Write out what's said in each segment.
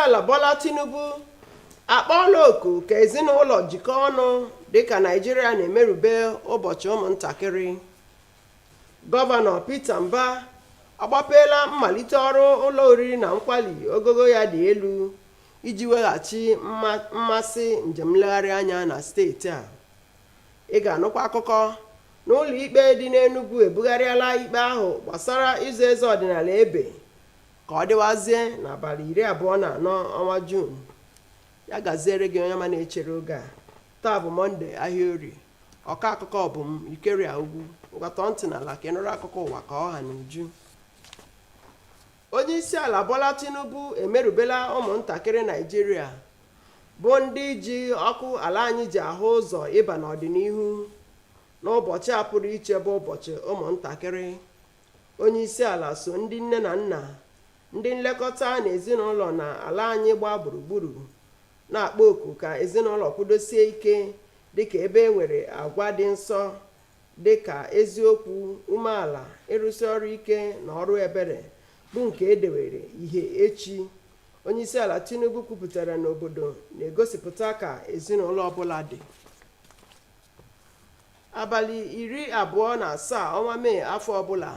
ala Bola Tinubu akpọọla oku ka ezinụlọ jikọọ ọnụ dịka Naịjirịa na-emerube ụbọchị ụmụntakịrị. Gọvanọ Peter Mba agbapeela mmalite ọrụ ụlọ oriri na nkwari ogogo ya dị elu iji weghachi mmasị njem nlegharị anya na steeti a. Ị ga-anụkwa akụkọ na ụlọ ikpe dị n'Enugu ebugharịala ikpe ahụ gbasara ịzụ eze ọdịnala ebe ka ọ dịwazie n'abalị 24 ọnwa Juun. Ya gaziere gị onye ma na-echere oge a. Taa bụ Mọnde, ahịa Orie. Ọka akụkọ bụ m Ikeria Ugwu. Ngwatọ ntị n'ala ka ị nụrụ akụkọ ụwa ka ọha na uju. Onye isi ala Bola Tinubu emerubela ụmụntakịrị Naịjirịa bụ ndị ji ọkụ ala anyị ji ahụ ụzọ ịba n'ọdịnihu n'ụbọchị a pụrụ iche bụ ụbọchị ụmụntakịrị. Onye isi ala so ndị nne na nna, ndị nlekọta na ezinụlọ na ala anyị gbaa gburugburu na-akpọ oku ka ezinụlọ kwudosie ike dịka ebe e nwere agwa dị nsọ dịka eziokwu, umeala, ịrụsi ọrụ ike na ọrụ ebere bụ nke edewere ihe echi. Onye isi ala Tinubu kwupụtara na obodo na-egosipụta ka ezinụlọ ọbụla dị. Abalị 27 ọnwa Mee afọ ọbụla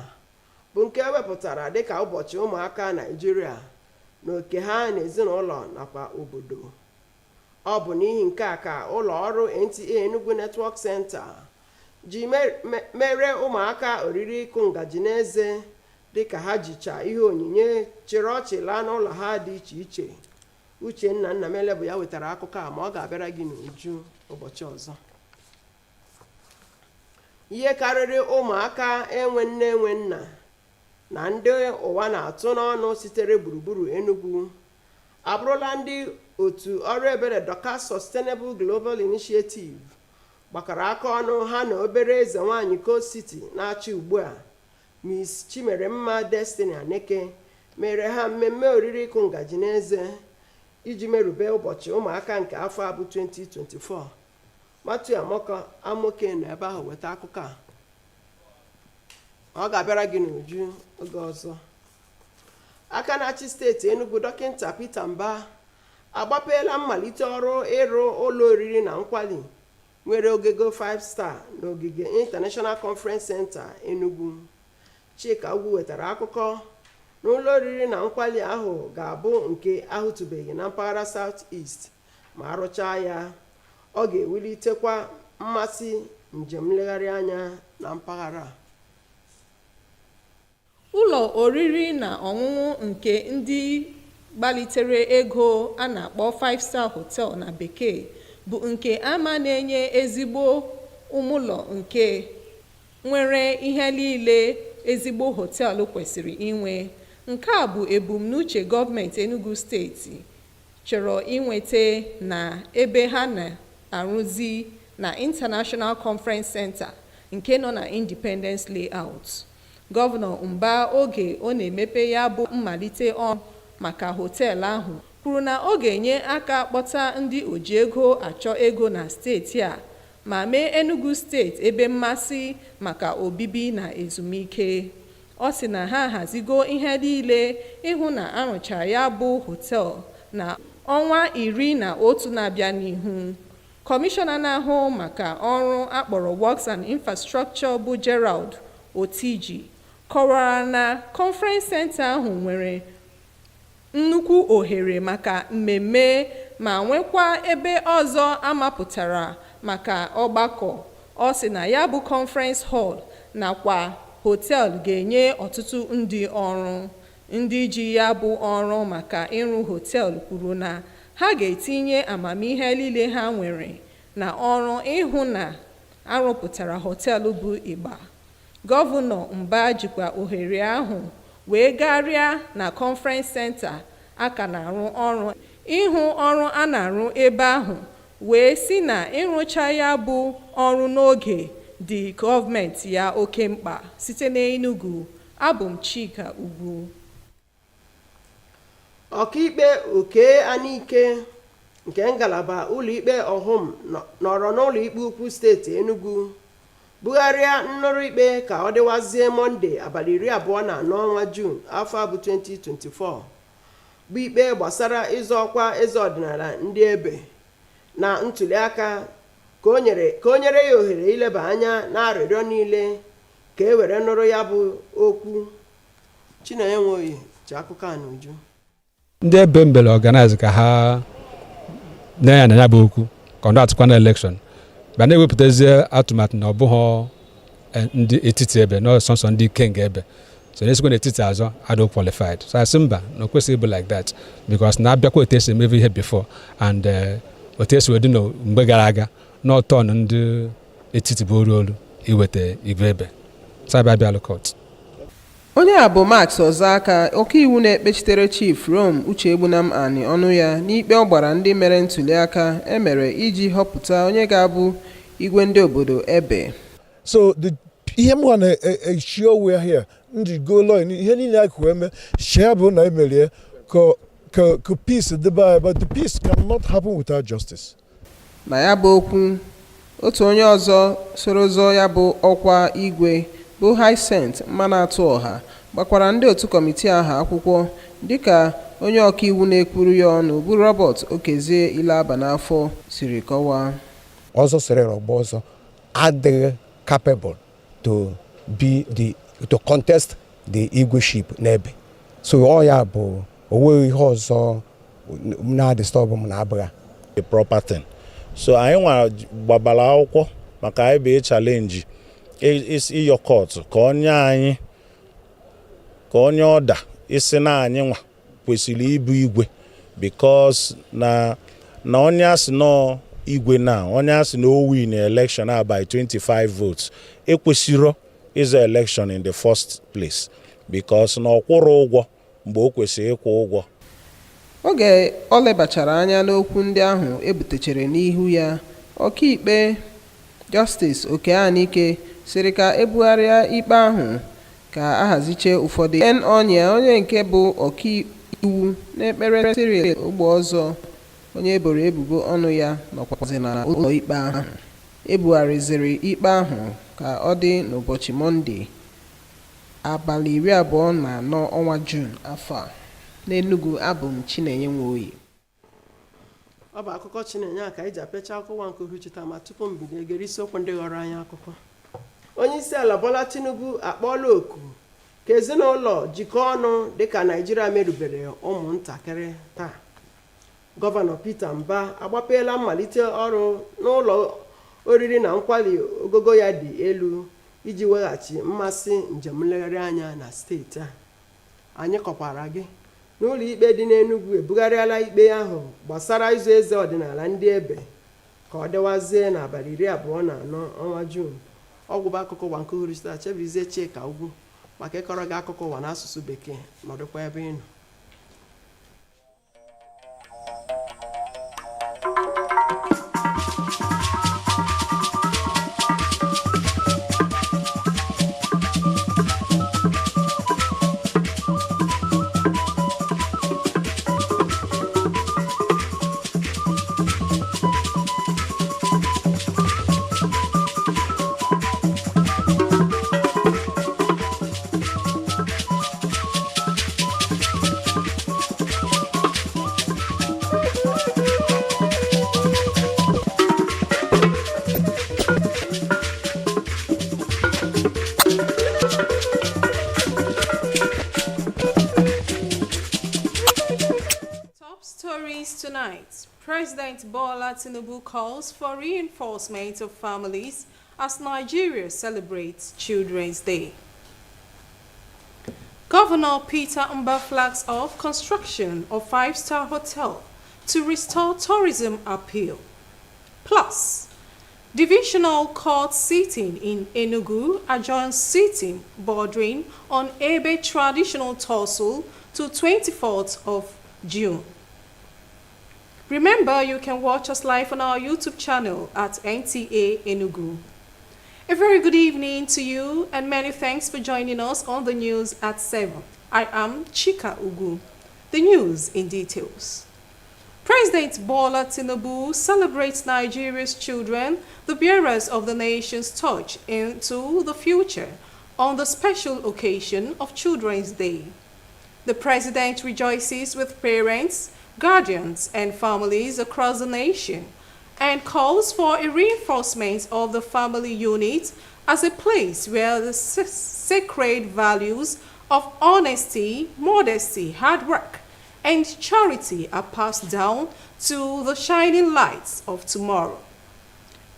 bụ nke ewepụtara dịka ụbọchị ụmụaka Naịjirịa na oke ha na ezinụlọ nakwa obodo. Ọ bụ n'ihi nke a ka ụlọ ọrụ Nta Enugu Network Center ji mere ụmụaka oriri ịkụ ngaji n'eze dịka ha jicha ihe onyinye chịrị ọchị laa n'ụlọ ha dị iche iche. Uchenna Nnamele bụ ya wetara akụkọ a, ma ọ ga-abịara gị n'uju ụbọchị ọzọ. Ihe karịrị ụmụaka enwe nne enwe nna na ndị ụwa na-atụ n'ọnụ sitere gburugburu Enugu abụrụla ndị otu ọrụ ebere Dorcas Sustainable Global Initiative gbakọrọ aka ọnụ ha na obere eze nwanyị Coast City na-achị ugbu a, Miss Chimeremma Destiny Aneke, mere ha mmemme oriri ịkụ ngaji n'eze iji merube ụbọchị ụmụaka nke afọ a bụ 2024. Matu Amoke nọ ebe ahụ weta akụkọ a. Ọ ga-abịara gị n'uju oge ọzọ. Aka na-achị steeti Enugu Dọkịta Peter Mba agbapeela mmalite ọrụ ịrụ ụlọ oriri na nkwari nwere ogego 5 star n'ogige International Conference Center Enugu. Chika Ugwu wetara akụkọ na ụlọ oriri na nkwari ahụ ga-abụ nke ahụtụbeghị na mpaghara South East ma arụchaa ya. Ọ ga-ewulitekwa mmasị njem nlegharị anya na mpaghara. Ụlọ oriri na ọṅụṅụ nke ndị gbalitere ego a na-akpọ 5-star hotel na bekee bụ nke ama na-enye ezigbo ụmụlọ nke nwere ihe niile ezigbo họteelụ kwesịrị inwe. Nke a bụ ebumnuche gọọmenti Enugu steeti chọrọ inweta na ebe ha na-arụzi na International Conference Center nke nọ na Independence Layout. Gọvanọ Mba oge ọ na-emepe ya bụ mmalite ọrụ maka họteelụ ahụ kwuru na ọ ga-enye aka kpọta ndị oji ego achọ ego na steeti a ma mee Enugu steeti ebe mmasị maka obibi na ezumike. Ọ sị na ha hazigo ihe niile ịhụ na arụchara ya bụ họteelụ na ọnwa 11 na-abịa n'ihu. Kọmishọna na-ahụ maka ọrụ akpọrọ Works and Infrastructure bụ Gerald Otiji kọwara na Conference Center ahụ nwere nnukwu ohere maka mmemme ma nwekwa ebe ọzọ amapụtara maka ọgbakọ. Ọ sị na ya bụ Conference Hall nakwa họteelụ ga-enye ọtụtụ ndị ọrụ. Ndị ji ya bụ ọrụ maka ịrụ họteelụ kwuru na ha ga-etinye amamihe niile ha nwere na ọrụ ịhụ na arụpụtara họteelụ bụ ịgba. Gọvanọ Mba jikwa ohere ahụ wee garịa na Conference Center aka na-arụ ọrụ ịhụ ọrụ a na-arụ ebe ahụ wee si na ịrụcha ya bụ ọrụ n'oge dị gọọmenti ya oke mkpa. Site n'Enugu, abụ m Chika Ugwu. Ọkaikpe Oke Anike nke ngalaba ụlọikpe ọhụm nọrọ n'ụlọikpe ukwu steeti Enugu bugharịa nnụrụ ikpe ka ọ dịwazie Mọnde abalị 24 ọnwa Juun afọ 2024 bụ ikpe gbasara ịzọ ọkwa eze ọdịnala ndị ebe na ntụliaka ka o nyere ya ohere ileba anya n'arịrịọ niile ka e were nụrụ ya bụ okwu. Chinenye Nwoye ji akụkọ a n'uju. Ndị ebe mbele organize ka ha na ya bụ okwu kọndaktịkwa na elekshọn ba na-ewepụtazie atụmatụ na ọ bụghị ndị etiti ebe na ọsọsọ ndị ikenga ebe, so na-esikwa n'etiti azọ adụ qualified. So asị mba na o kwesịghị ịbụ like that because na-abịakwa otu esi emebe ihe before and otu esi wedị mgbe gara aga n'ọtọ ndị etiti bụ olu iweta igwe ebe sababịalụ court. Onye a bụ Max Ọzọaka, ọkaiwu na-ekpechitere Chief Rome Uchegbunam Ani ọnụ ya n'ikpe ọ gbara ndị mere ntụliaka emere iji họpụta onye ga-abụ igwe ndị obodo ebe. So ihe m na-echi owe here ndị golo ihe niile a kwuo eme share bụ na emerie ka peace dịba, but the peace cannot happen without justice. Na ya bụ okwu, otu onye ọzọ soro zọọ ya bụ ọkwa igwe bụ Hyacinth Mmanatụ Ọha gbakwara ndị otu kọmitii ahụ akwụkwọ dịka onye ọkaiwu na-ekwuru ya ọnụ bụ Robert Okezie Ilaba n'afọ siri kọwaa. Ọzọ sere ọgbọ ọzọ adịghị capable to contest the igweship n'ebe, so ọ ya bụ onwe ihe ọzọ na-adịstọbụ m na-abụghị a proper thing. So anyị nwara gbabara akwụkwọ maka anyị bụ challenge ịyọ court ka onye ọda isi na anyị nwa kwesịrị ịbụ igwe because na onye asị nọ igwe na onye asị na o win election by 25 votes ekwesịrọ ịzọ election in the first place because na ọkwụrụ ụgwọ mgbe o kwesịrị ịkwụ ụgwọ. Oge ọ lebachara anya n'okwu ndị ahụ ebutechere n'ihu ya, ọkaikpe Justice Okeanike sịrị ka ebugharịa ikpe ahụ ka ahaziche ụfọdụ Nta onye nke bụ ọkaiwu na-ekpere Cyril Ogbo ọzọ onye eboro ebubo ọnụ ya nọkwazi na ụlọ ikpe ahụ. Ebugharịziri ikpe ahụ ka ọ dị n'ụbọchị Mọnde abalị 24 ọnwa Juun afọ a. N'Enugu, abụ m Chinenye Nwoye. Ọ bụ akụkọ Chinenye a ka anyị ji apecha akụkọ nke uhuchita, ma tupu m bido egere isiokwu ndị ghọrọ anyị akụkọ. Onye isi ala Bola Tinubu akpọọla oku ka ezinụlọ jikọọ ọnụ dịka Naịjirịa merubere ụmụntakịrị taa. Gọvanọ Peter Mba agbapeela mmalite ọrụ n'ụlọ oriri na nkwari ogogo ya dị elu iji weghachi mmasị njem nlegharị anya na steeti a. Anyị kọkwara gị n'ụlọ ikpe dị n'Enugu ebugharịala ikpe ahụ gbasara ịzụ eze ọdịnala ndị ebe ka ọ dịwazie n'abalị 24 ọnwa Juun. Ọgwụba akụkọ ụwa nke uhuruchita Chebuizie Chika Ugwu maka ịkọrọ gị akụkọ ụwa n'asụsụ Bekee, nọdụkwa ebe ị nọ. Tonight, President Bola Tinubu calls for reinforcement of families as Nigeria celebrates Children's Day. Governor Peter Mba flags off construction of 5-star hotel to restore tourism appeal. Plus, divisional court sitting in Enugu adjourns sitting bordering on Ebe traditional tussle to 24th of June. Remember, you can watch us live on our YouTube channel at Nta Enugu. A very good evening to you and many thanks for joining us on the news at 7. I am Chika Ugu. The news in details. President Bola Tinubu celebrates Nigeria's children, the bearers of the nation's torch into the future, on the special occasion of Children's Day. The President rejoices with parents, guardians, and families across the nation and calls for a reinforcement of the family unit as a place where the sacred values of honesty, modesty, hard work, and charity are passed down to the shining lights of tomorrow.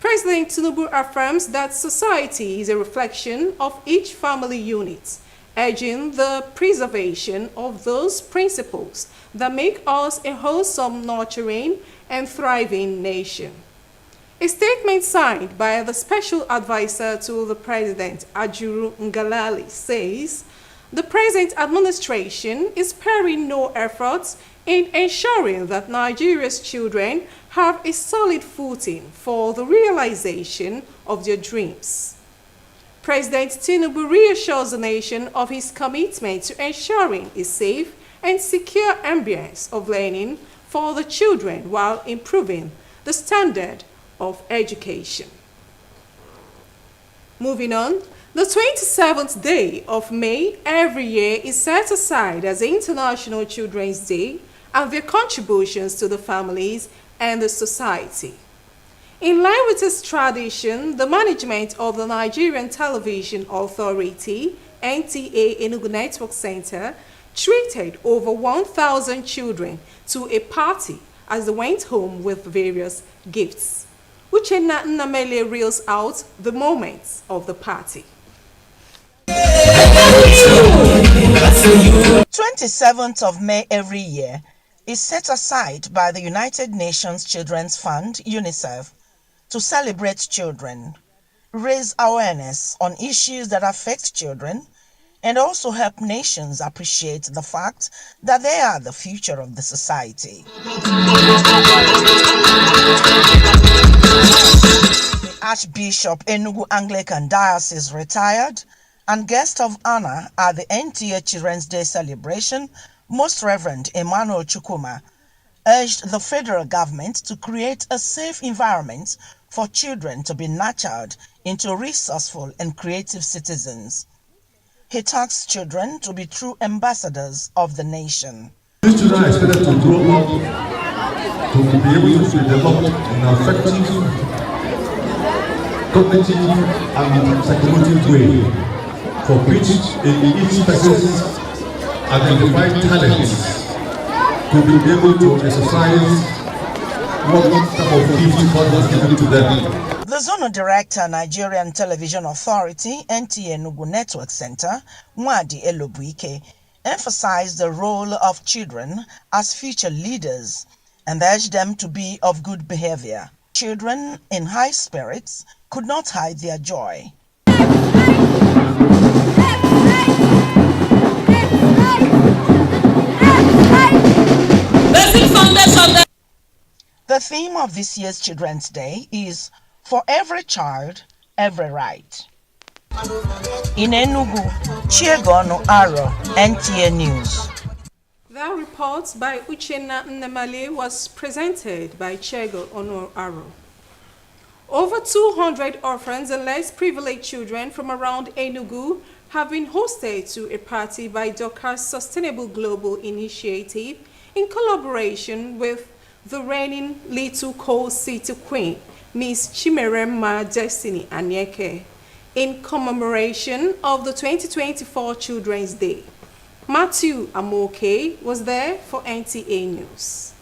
President Tinubu affirms that society is a reflection of each family unit, urging the preservation of those principles that make us a wholesome, nurturing, and thriving nation. A statement signed by the Special Advisor to the President, Ajuru Ngalali, says, "The present administration is sparing no efforts in ensuring that Nigeria's children have a solid footing for the realization of their dreams." President Tinubu reassures the nation of his commitment to ensuring a safe and secure ambience of learning for the children while improving the standard of education. Moving on, the 27th day of May every year is set aside as International Children's Day and their contributions to the families and the society. In line with this tradition, the management of the Nigerian Television Authority, Nta Enugu Network Center, treated over 1,000 children to a party as they went home with various gifts. Nta Enugu reels out the moments of the party. 27th of May every year is set aside by the United Nations Children's Fund, UNICEF, to celebrate children, raise awareness on issues that affect children, and also help nations appreciate the fact that they are the future of the society. The Archbishop Enugu Anglican Diocese retired and guest of honor at the NTA Children's Day celebration, Most Reverend Emmanuel Chukwuma, urged the federal government to create a safe environment for children to be nurtured into resourceful and creative citizens. He tasked children to be true ambassadors of the nation. These children are expected to grow up to be able to develop in an effective, cognitive, and psychomotive way, for which each person's identified talents to be able to exercise what type of gift God has given to them. The Zonal Director, Nigerian Television Authority, Nta Enugu Network Center, Nwadi Elobuike, emphasized the role of children as future leaders and urged them to be of good behavior. Children in high spirits could not hide their joy. The theme of this year's Children's Day is "For every child, every right." In Enugu, Chiegonu Aro, NTA News. That report by Uchenna Nnemale was presented by Chego Ono Aro. Over 200 orphans and less privileged children from around Enugu have been hosted to a party by Doka's Sustainable Global Initiative in collaboration with the reigning Little Coal City Queen, Miss Chimeremma Destiny Anyeke, in commemoration of the 2024 Children's Day. Matthew Amoke was there for NTA News.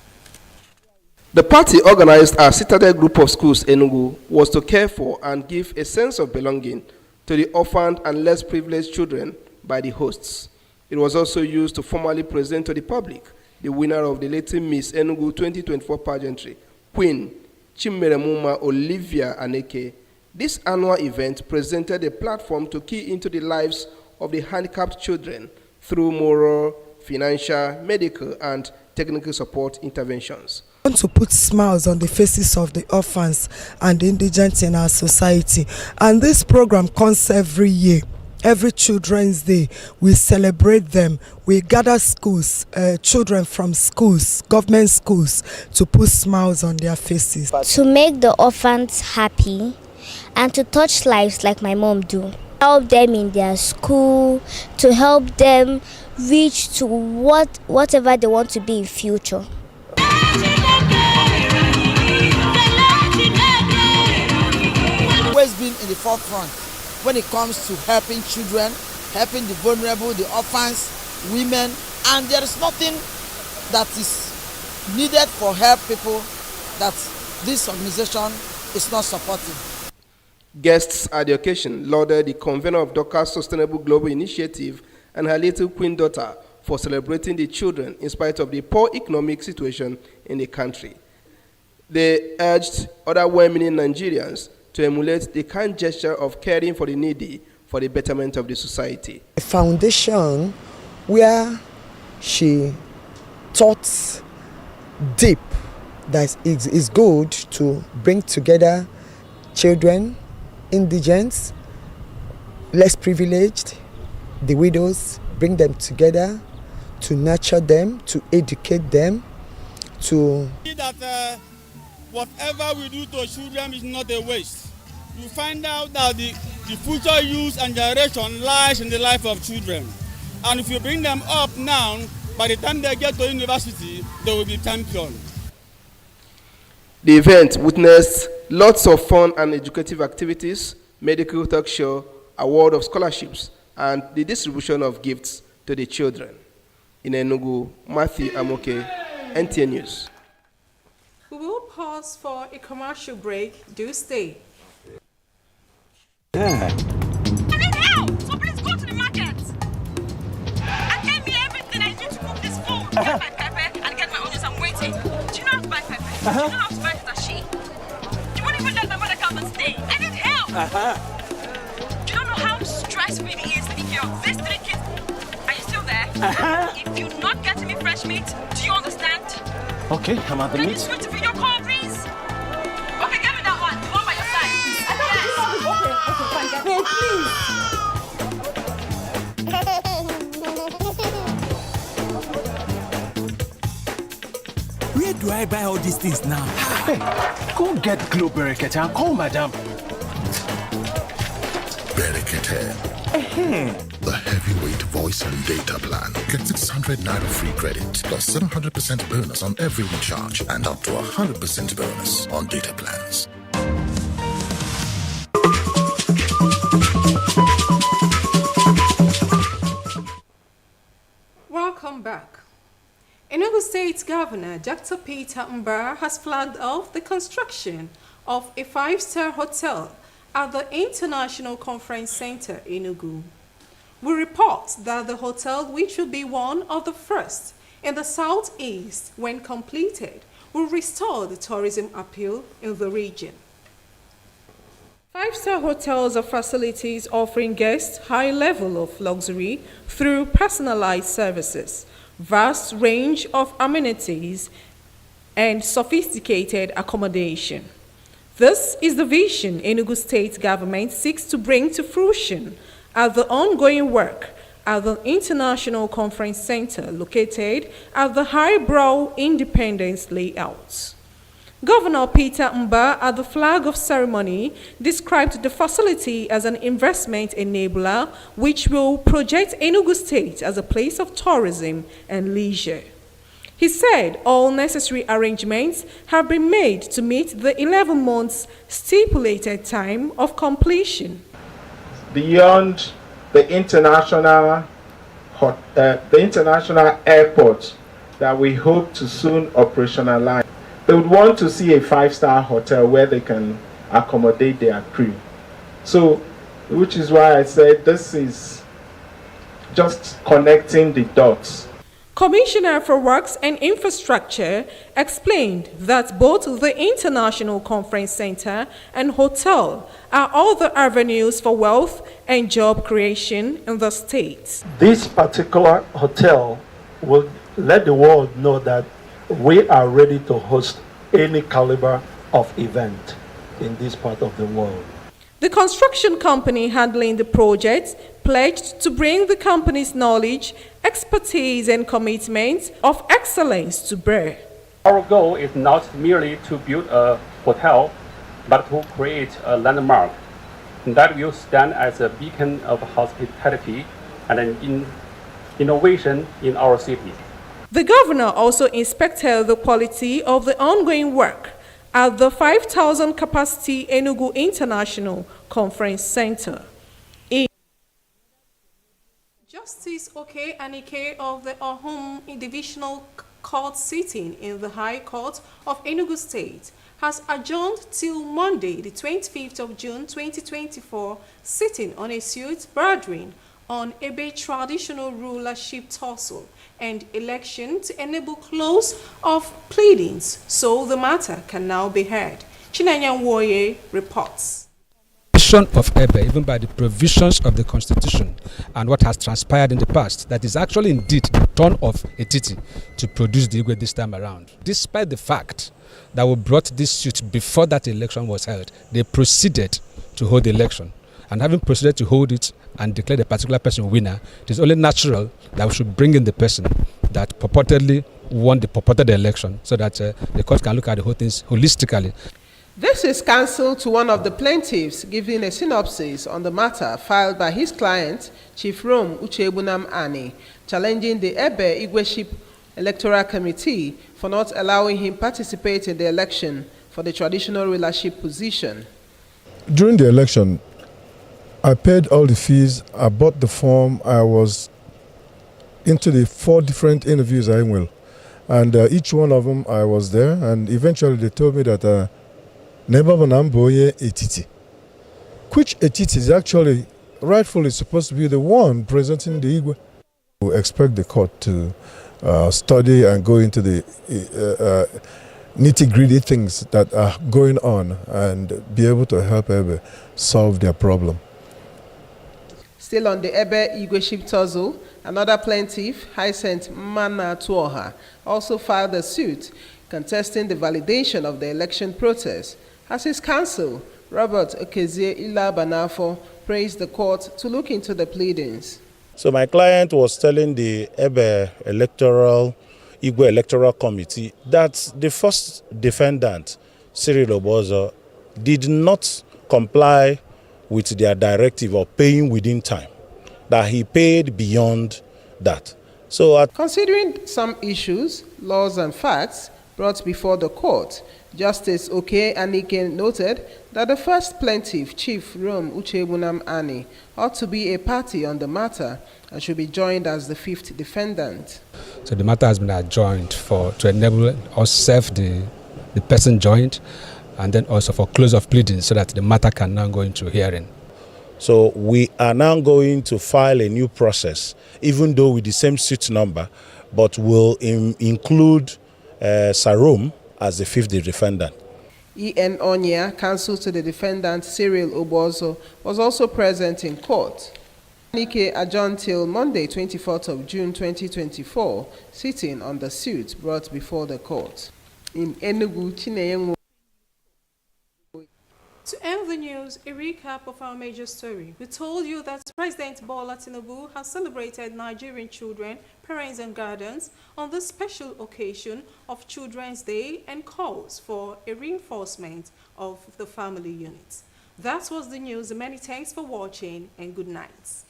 The party, organized as Citadel Group of Schools Enugu, was to care for and give a sense of belonging to the orphaned and less privileged children by the hosts. It was also used to formally present to the public the winner of the Latin Miss Enugu 2024 pageantry, Queen Chimeremma Olivia Anyeke. This annual event presented a platform to key into the lives of the handicapped children through moral, financial, medical, and technical support interventions. We want to put smiles on the faces of the orphans and the indigent in our society. And this program comes every year. Every Children's Day, we celebrate them. We gather schools, children from schools, government schools, to put smiles on their faces. To make the orphans happy and to touch lives like my mom do. help them in their school, to help them reach to whatever they want to be in future. Always been in the forefront when it comes to helping children, helping the vulnerable, the orphans, women, and there is nothing that is needed for help people that this organization is not supporting. Guests at the occasion lauded the convener of Dorcas Sustainable Global Initiative and her little queen daughter for celebrating the children in spite of the poor economic situation in the country. They urged other well-meaning Nigerians to emulate the kind gesture of caring for the needy for the betterment of the society. A foundation where she taught deep that it is good to bring together children, indigents, less privileged, the widows, bring them together to nurture them, to educate them, to... That whatever we do to children is not a waste. You find out that the future use and generation lies in the life of children. And if you bring them up now, by the time they get to university, they will be champions. The event witnessed lots of fun and educative activities, medical talk show, award of scholarships, and the distribution of gifts to the children. In Enugu, Matthew Amoke, Nta News. We will pause for a commercial break. Do stay. I need help, so please go to the market and get me everything I need to cook this food. Get my pepper and get my onions. I'm waiting. Do you know how to buy pepper? Do you know how to buy dashi? You won't even let my mother come and stay. I need help. Do you not know how stressful it is taking care of these 3 kids? Are you still there? If you're not getting me fresh meat, do you understand? Okay, I'm at the Can meat. you switch to video call, please? Okay, give me that one. The one by your side. Where do I buy all these things now? Hey, go get Glow Berekete and call madam. Berekete. The heavyweight voice and data plan. Get 600 Naira free credit plus 700% bonus on every recharge and up to 100% bonus on data plans. Welcome back. Enugu State Governor Dr. Peter Mba has flagged off the construction of a 5-star hotel at the International Conference Center, Enugu. We report that the hotel, which will be one of the first in the southeast when completed, will restore the tourism appeal in the region. 5-star hotels are facilities offering guests high level of luxury through personalized services, vast range of amenities, and sophisticated accommodation. This is the vision Enugu State government seeks to bring to fruition at the ongoing work at the International Conference Center located at the Highbrow Independence Layout. Governor Peter Mba at the flag of ceremony described the facility as an investment enabler which will project Enugu State as a place of tourism and leisure. He said all necessary arrangements have been made to meet the 11 months stipulated time of completion. Beyond the international airport that we hope to soon operationalize, they would want to see a 5-star hotel where they can accommodate their crew. So, which is why I said this is just connecting the dots. Commissioner for Works and Infrastructure explained that both the International Conference Center and hotel are other avenues for wealth and job creation in the state. This particular hotel will let the world know that we are ready to host any caliber of event in this part of the world. The construction company handling the project pledged to bring the company's knowledge, expertise, and commitment of excellence to bear. Our goal is not merely to build a hotel, but to create a landmark that will stand as a beacon of hospitality and an innovation in our city. The governor also inspected the quality of the ongoing work at the 5,000 capacity Enugu International Conference Center. Justice Nta Enugu of the Ohum Divisional Court sitting in the High Court of Enugu State has adjourned till Monday, the 25th of June 2024, sitting on a suit bordering on Ebe traditional rulership tussle and election to enable close of pleadings, so the matter can now be heard. Chinanya Woye reports. Of Ebe, even by the provisions of the Constitution and what has transpired in the past, that is actually indeed the turn of Etiti to produce the Igwe this time around. Despite the fact that we brought this suit before that election was held, they proceeded to hold the election. And having proceeded to hold it and declare a particular person winner, it is only natural that we should bring in the person that purportedly won the purported election so that the court can look at the whole things holistically. This is counsel to one of the plaintiffs giving a synopsis on the matter filed by his client, Chief Rome Uchebunam Ani, challenging the Ebe Igweship Electoral Committee for not allowing him participate in the election for the traditional rulership position. During the election, I paid all the fees, I bought the form, I was into the 4 different interviews I will. And each one of them I was there, and eventually they told me that Nebabanamboye Etiti, which Etiti is actually rightfully supposed to be the one presenting the Igwe. We expect the court to study and go into the nitty-gritty things that are going on and be able to help Ebe solve their problem. Still on the Ebe Igweship tussle, another plaintiff, Hyacinth Mana Tuoha, also filed a suit contesting the validation of the election process. As his counsel, Robert Okezie Ilabanafo, praised the court to look into the pleadings. So my client was telling the Ebe Igwe Electoral Committee that the first defendant, Cyril Obozo, did not comply with their directive of paying within time, that he paid beyond that. So, considering some issues, laws and facts brought before the court, Justice Nta Enugu noted that the first plaintiff, Chief Rome Uchebunam Ani, ought to be a party on the matter and should be joined as the 5th defendant. So the matter has been adjourned to enable us serve the person joined, and then also for close of pleading so that the matter can now go into hearing. So we are now going to file a new process, even though with the same suit number, but will include Sarum as the 5th defendant. E.N. Onya, counsel to the defendant Cyril Obozo, was also present in court. Nike adjourned till Monday, 24th of June 2024, sitting on the suit brought before the court. In Enugu, Chineye. To end the news, a recap of our major story. We told you that President Bola Tinubu has celebrated Nigerian children, parents and guardians on this special occasion of Children's Day and calls for a reinforcement of the family unit. That was the news. Many thanks for watching and good night.